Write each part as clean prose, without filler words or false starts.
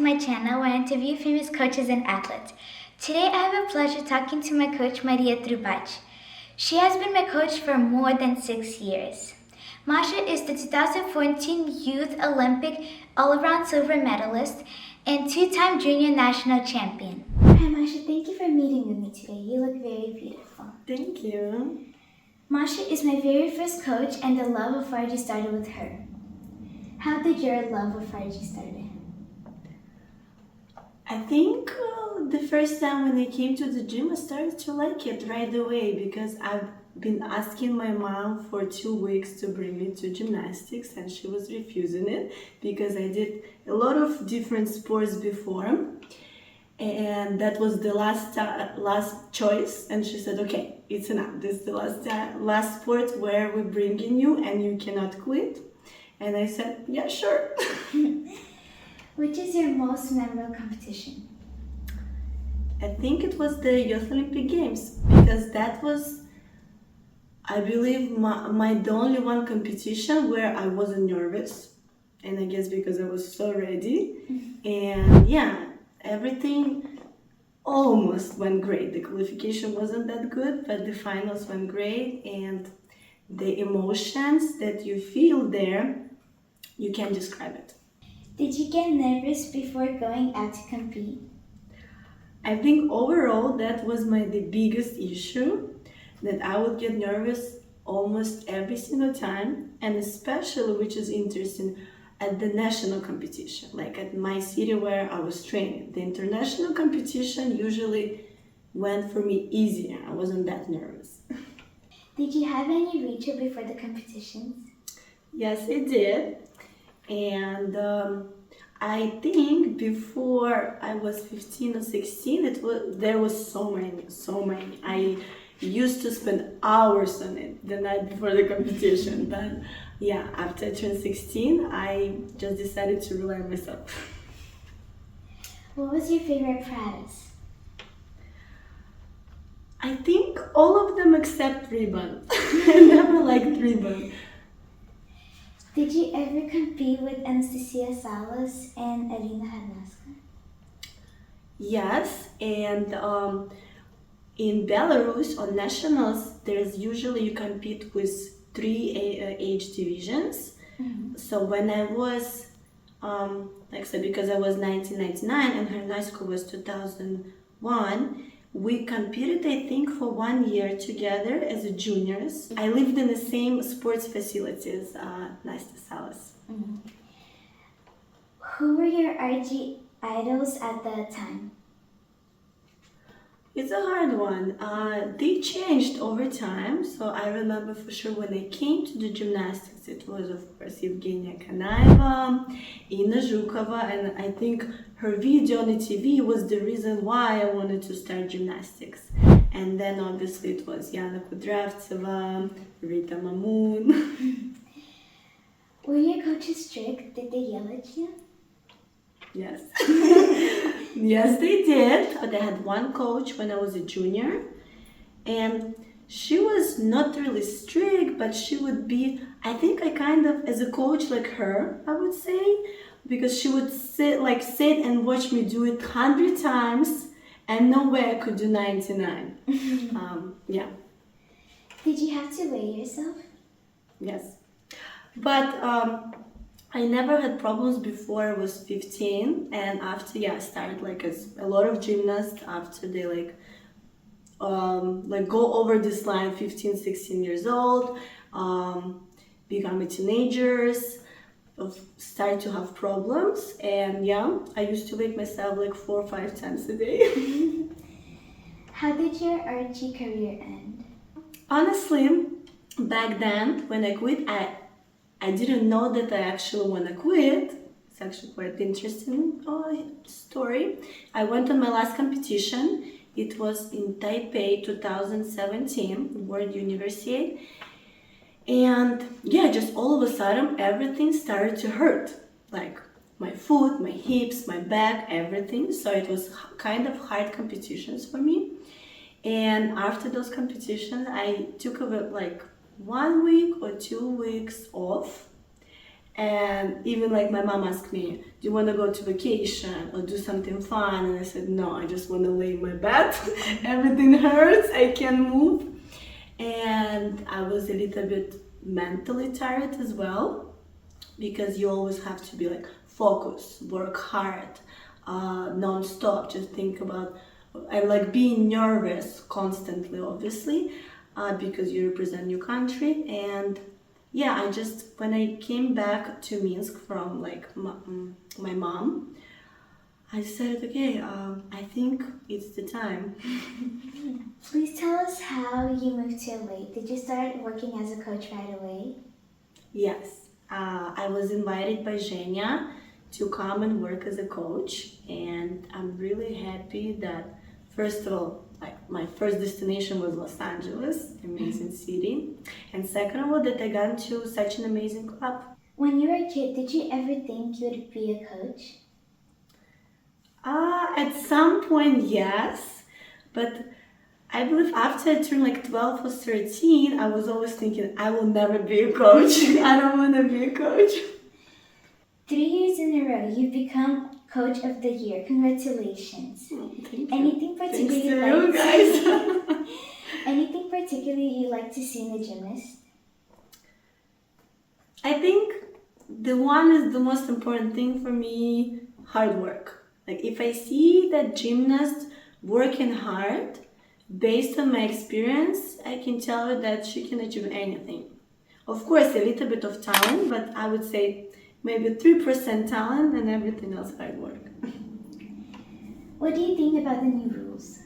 my channel where I interview famous coaches and athletes. Today I have a pleasure talking to my coach Mariya Trubach. She has been my coach for more than 6 years. Masha is the 2014 Youth Olympic all-around silver medalist and 2-time junior national champion. Hi Masha, thank you for meeting with me today. You look very beautiful. Thank you. Masha is my very first coach and the love of Farji started with her. How did your love of Farji start? I think the first time when I came to the gym, I started to like it right away because I've been asking my mom for 2 weeks to bring me to gymnastics and she was refusing it because I did a lot of different sports before and that was the last choice and she said, okay, it's enough. This is the last sport where we're bringing you and you cannot quit. And I said, yeah, sure. Which is your most memorable competition? I think it was the Youth Olympic Games because that was, I believe, my the only one competition where I wasn't nervous. And I guess because I was so ready. And yeah, everything almost went great. The qualification wasn't that good, but the finals went great. And the emotions that you feel there, you can't describe it. Did you get nervous before going out to compete? I think overall that was the biggest issue, that I would get nervous almost every single time, and especially, which is interesting, at the national competition, like at my city where I was training. The international competition usually went for me easier. I wasn't that nervous. Did you have any ritual before the competitions? Yes, I did. And I think before I was 15 or 16, there was so many. I used to spend hours on it the night before the competition. But yeah, after I turned 16, I just decided to rely on myself. What was your favorite prize? I think all of them except ribbon. I never liked ribbon. Did you ever compete with Anastasia Salos and Alina Harnasko? Yes, and in Belarus on nationals, there's usually you compete with 3 age divisions. Mm-hmm. So when I was, like I said, because I was 1999 and Harnasko was 2001, we competed, I think, for 1 year together as a juniors. I lived in the same sports facilities, Anastasia Salos. Mm-hmm. Who were your RG idols at that time? It's a hard one. They changed over time. So I remember for sure when I came to the gymnastics, it was of course Evgenia Kanaeva, Inna Zhukova, and I think her video on the TV was the reason why I wanted to start gymnastics. And then obviously it was Yana Kudravtseva, Rita Mamoon. Were your coaches strict? Did they yell at you? Yes. Yes, they did. They had one coach when I was a junior, and she was not really strict, but she would be, I think I kind of, as a coach like her, I would say, because she would sit and watch me do it 100 times, and no way I could do 99. Yeah. Did you have to weigh yourself? Yes. But I never had problems before I was 15, and after, yeah, I started as a lot of gymnasts after they go over this line 15, 16 years old, become teenagers, start to have problems, and yeah, I used to wake myself 4 or 5 times a day. How did your RG career end? Honestly, back then when I quit, I didn't know that I actually want to quit. It's actually quite an interesting story. I went on my last competition. It was in Taipei 2017, World Universiade. And yeah, just all of a sudden, everything started to hurt. Like my foot, my hips, my back, everything. So it was kind of hard competitions for me. And after those competitions, I took 1 week or 2 weeks off, And even like my mom asked me, do you want to go to vacation or do something fun? And I said, no, I just want to lay in my bed. Everything hurts, I can't move. And I was a little bit mentally tired as well, because you always have to be like focus, work hard, non-stop, just think about, I like being nervous constantly, obviously, because you represent your country. And yeah, I just, when I came back to Minsk from like my mom, I decided, okay, I think it's the time. Please tell us how you moved to LA. Did you start working as a coach right away? Yes, I was invited by Zhenya to come and work as a coach, and I'm really happy that, first of all, like my first destination was Los Angeles, amazing city, and second of all, that I got into such an amazing club. When you were a kid, did you ever think you would be a coach? At some point, yes, but I believe after I turned like 12 or 13, I was always thinking, I will never be a coach. I don't want to be a coach. 3 years in a row, you've become Coach of the Year. Congratulations. Thank you. Anything particularly Thanks to you guys. Anything particularly you like to see in a gymnast? I think the one is the most important thing for me, hard work. Like if I see that gymnast working hard, based on my experience, I can tell her that she can achieve anything. Of course, a little bit of talent, but I would say maybe 3% talent and everything else hard work. What do you think about the new rules?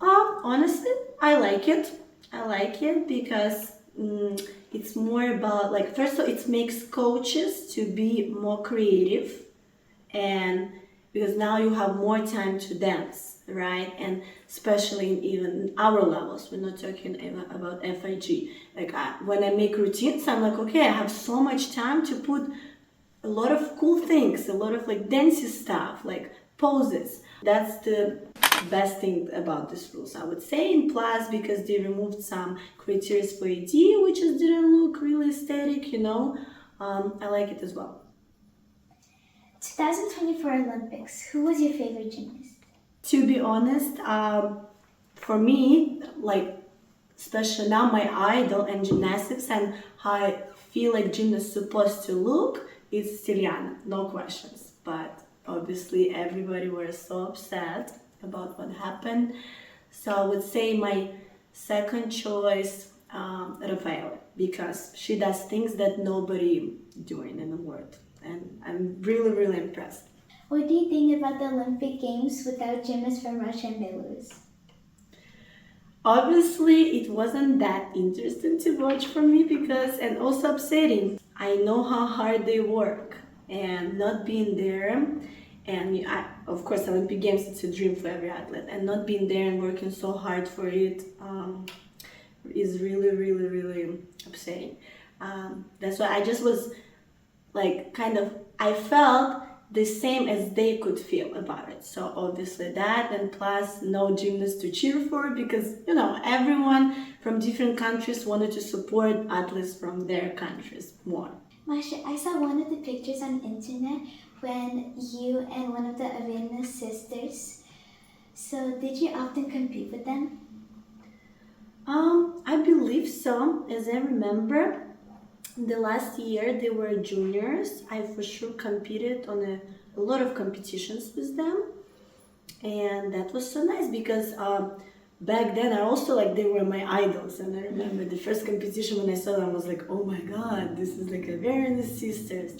Honestly, I like it. I like it because it's more about, like, first of all, it makes coaches to be more creative, and because now you have more time to dance, right? And especially in even our levels, we're not talking about FIG. Like when I make routines, I'm like, okay, I have so much time to put a lot of cool things, a lot of like dancey stuff, like poses. That's the best thing about these rules, I would say. And plus, because they removed some criteria for AD, which just didn't look really aesthetic, you know, I like it as well. 2024 Olympics, who was your favorite gymnast? To be honest, for me, like, especially now my idol in gymnastics and how I feel like gymnasts supposed to look, is Stiliana, no questions. But obviously everybody was so upset about what happened. So I would say my second choice, Rafaela, because she does things that nobody doing in the world. And I'm really, really impressed. What do you think about the Olympic Games without gymnasts from Russia and Belarus? Obviously, it wasn't that interesting to watch for me because, and also upsetting. I know how hard they work, and not being there, and of course, Olympic Games, it's a dream for every athlete, and not being there and working so hard for it is really, really, really upsetting. That's why I just was like, kind of, I felt the same as they could feel about it. So obviously that, and plus no gymnasts to cheer for, because, you know, everyone from different countries wanted to support athletes from their countries more. Masha, I saw one of the pictures on internet when you and one of the Averina sisters. So did you often compete with them? I believe so, as I remember. The last year they were juniors. I for sure competed on a lot of competitions with them, and that was so nice because back then I also, like, they were my idols, and I remember the first competition when I saw them I was like, oh my god, this is like a very sisters,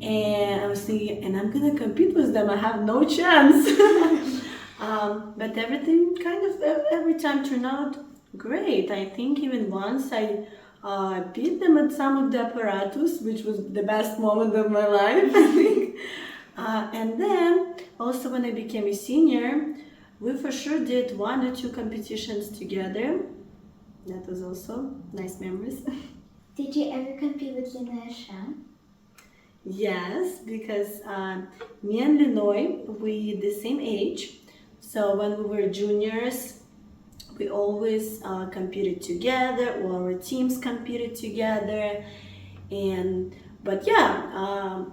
and I was thinking, and I'm gonna compete with them, I have no chance. But everything kind of every time turned out great. I think even once I beat them at some of the apparatus, which was the best moment of my life, I think. And then, also when I became a senior, we for sure did 1 or 2 competitions together. That was also nice memories. Did you ever compete with Linoy Ashram? Yes, because me and Linoy, we the same age. So when we were juniors, we always competed together, or our teams competed together, and But yeah,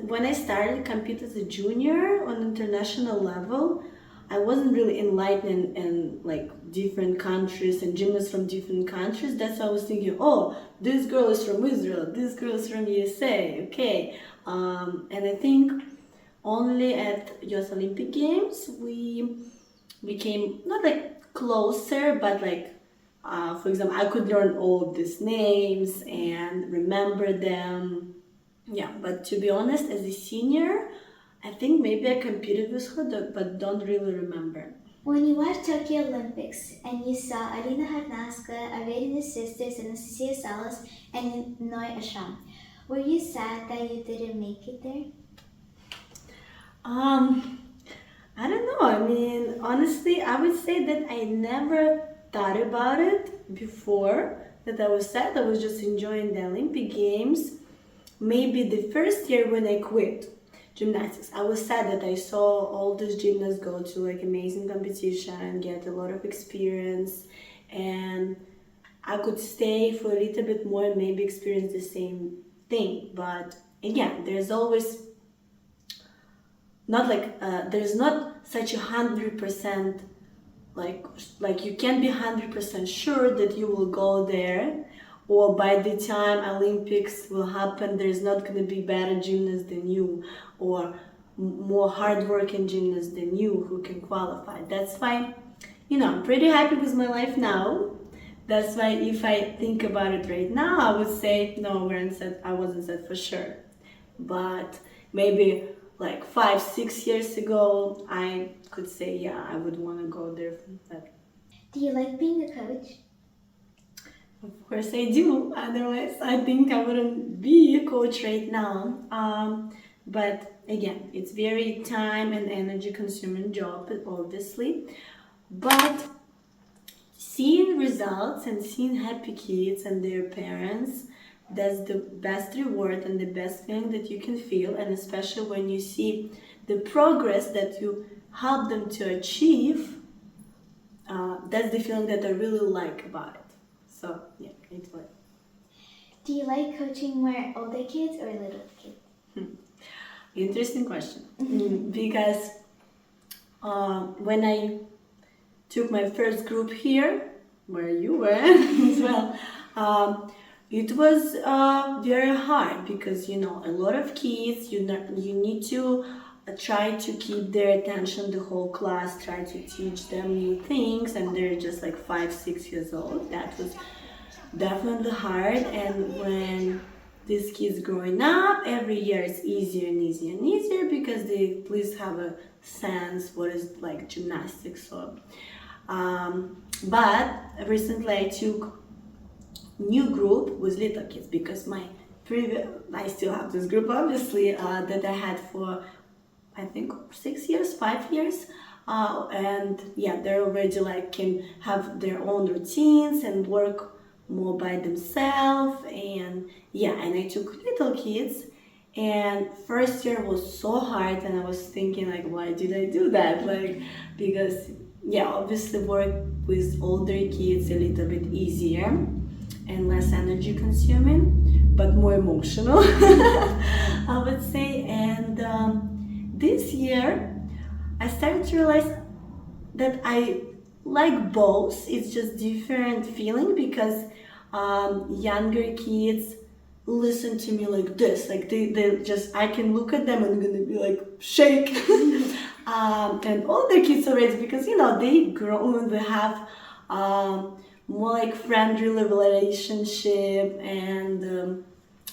when I started to compete as a junior on international level, I wasn't really enlightened in like different countries and gymnasts from different countries. That's why I was thinking, oh, this girl is from Israel, this girl is from USA, okay. And I think only at US Olympic Games we became not like closer, but like for example, I could learn all of these names and remember them. Yeah, but to be honest, as a senior, I think maybe I competed with her, but don't really remember. When you watched Tokyo Olympics and you saw Alina Harnasko, Averina's sisters, Anastasia Salos, and Linoy Ashram, were you sad that you didn't make it there? I don't know. I mean, honestly, I would say that I never thought about it before, that I was sad. I was just enjoying the Olympic Games. Maybe the first year when I quit gymnastics, I was sad that I saw all these gymnasts go to like amazing competition, get a lot of experience, and I could stay for a little bit more and maybe experience the same thing. But again, there's always not like there's not such 100% like you can't be 100% sure that you will go there, or by the time Olympics will happen there's not going to be better gymnasts than you or more hardworking gymnasts than you who can qualify. That's why, I'm pretty happy with my life now. That's why if I think about it right now, I would say no, I wasn't set for sure. But maybe like 5-6 years ago, I could say, yeah, I would want to go there. Do you like being a coach? Of course I do. Otherwise, I think I wouldn't be a coach right now. But again, it's very time and energy consuming job, obviously. But seeing results and seeing happy kids and their parents, that's the best reward and the best feeling that you can feel. And especially when you see the progress that you help them to achieve, that's the feeling that I really like about it. So yeah, it's what. Do you like coaching more older kids or little kids? Interesting question. Because when I took my first group here, where you were as well, it was very hard because a lot of kids. You need to try to keep their attention the whole class. Try to teach them new things, and they're just like 5-6 years old. That was definitely hard. And when these kids growing up, every year it's easier and easier and easier because they at least have a sense what is like gymnastics. So, but recently I took new group with little kids because I still have this group obviously that I had for I think 6 years, 5 years. And yeah, they're already like can have their own routines and work more by themselves. And yeah, and I took little kids, and first year was so hard, and I was thinking like, why did I do that? Like, because yeah, obviously work with older kids a little bit easier and less energy consuming, but more emotional, I would say. And this year I started to realize that I like both. It's just different feeling because younger kids listen to me like this, like they just, I can look at them and I'm gonna be like shake. And older kids already, because they grow and they have more like friendly relationship, and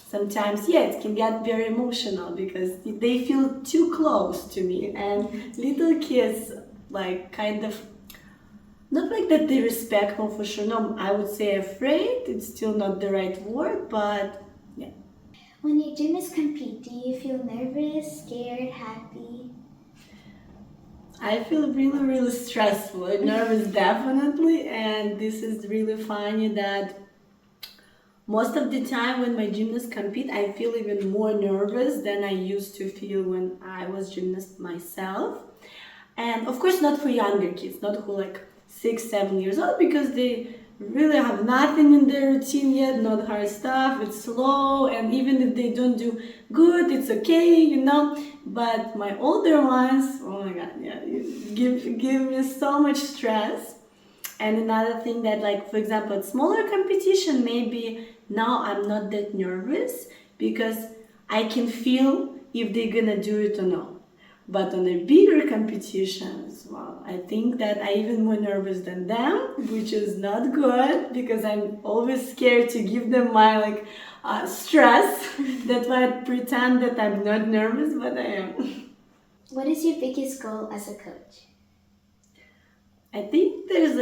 sometimes it can get very emotional because they feel too close to me. And little kids like kind of not like that they respect me for sure. No, I would say afraid. It's still not the right word, but yeah. When your gymnasts compete, do you feel nervous, scared, happy? I feel really, really stressful and nervous, definitely. And this is really funny that most of the time when my gymnasts compete, I feel even more nervous than I used to feel when I was gymnast myself. And of course, not for younger kids, not who like 6-7 years old, because they really have nothing in their routine yet, not hard stuff, it's slow, and even if they don't do good, it's okay, you know. But my older ones, oh my god, yeah, give me so much stress. And another thing that, like, for example, at smaller competition, maybe now I'm not that nervous because I can feel if they're gonna do it or not. But on a bigger competitions, well, I think that I even more nervous than them, which is not good because I'm always scared to give them my stress. That's why I pretend that I'm not nervous, but I am. What is your biggest goal as a coach? I think there's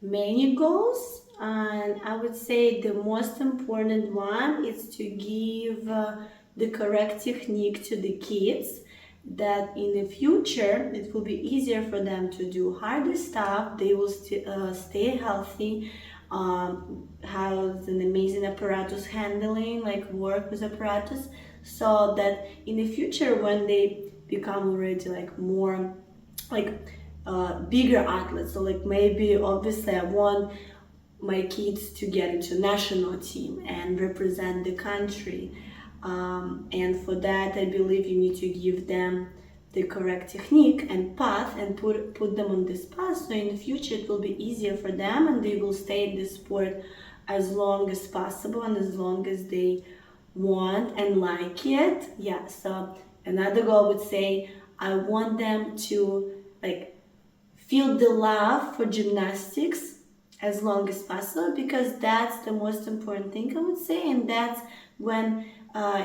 many goals, and I would say the most important one is to give the correct technique to the kids, that in the future it will be easier for them to do harder stuff, they will stay healthy, have an amazing apparatus handling, work with apparatus, so that in the future when they become already more bigger athletes, so maybe obviously I want my kids to get into national team and represent the country. And for that, I believe you need to give them the correct technique and path and put them on this path. So in the future, it will be easier for them and they will stay in this sport as long as possible and as long as they want and like it. Yeah, so another goal would say, I want them to feel the love for gymnastics as long as possible, because that's the most important thing, I would say, and that's when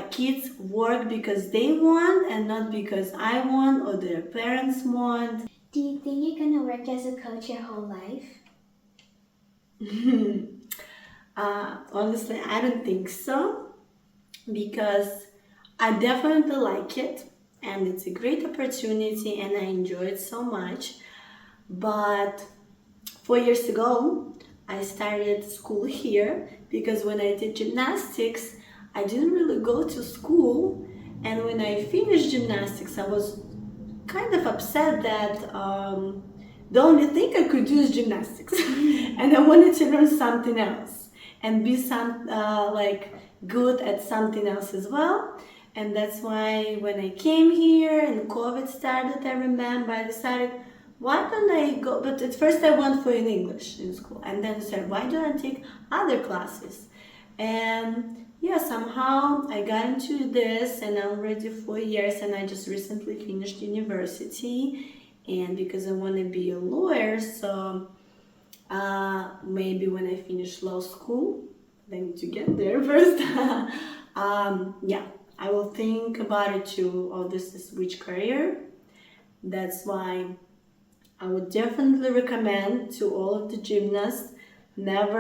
kids work because they want and not because I want or their parents want. Do you think you're gonna work as a coach your whole life? Honestly, I don't think so, because I definitely like it and it's a great opportunity and I enjoy it so much. But 4 years ago, I started school here because when I did gymnastics, I didn't really go to school, and when I finished gymnastics, I was kind of upset that the only thing I could do is gymnastics, and I wanted to learn something else and be good at something else as well. And that's why when I came here and COVID started, I remember I decided, why don't I go? But at first I went for English in school, and then I said, why don't I take other classes? And yeah, somehow I got into this, and I'm already 4 years, and I just recently finished university. And because I want to be a lawyer, so maybe when I finish law school, I need to get there first. Yeah, I will think about it too. Oh, this is which career. That's why I would definitely recommend to all of the gymnasts never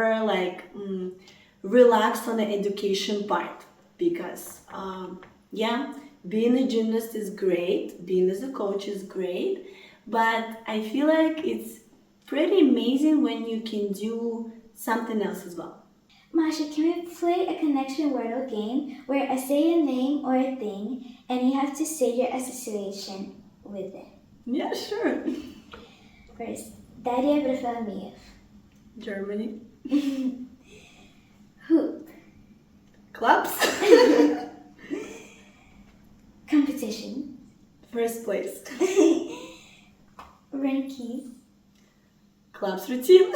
relax on the education part, because yeah, being a gymnast is great, being as a coach is great, but I feel like it's pretty amazing when you can do something else as well. Masha, can we play a connection word or game where I say a name or a thing and you have to say your association with it? Yeah, sure. First, Daria Brafalmiev. Germany. Hoop. Clubs. Competition. First place. Rankies. Clubs routine.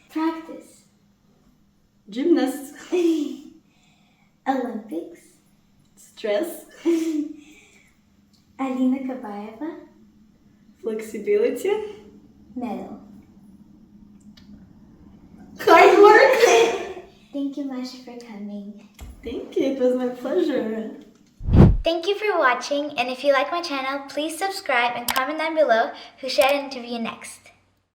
Practice. Gymnast. Olympics. Stress. Alina Kabayeva. Flexibility. Medal. Hard work. Thank you, Masha, for coming. Thank you, it was my pleasure. Thank you for watching, and if you like my channel, please subscribe and comment down below who should I interview next.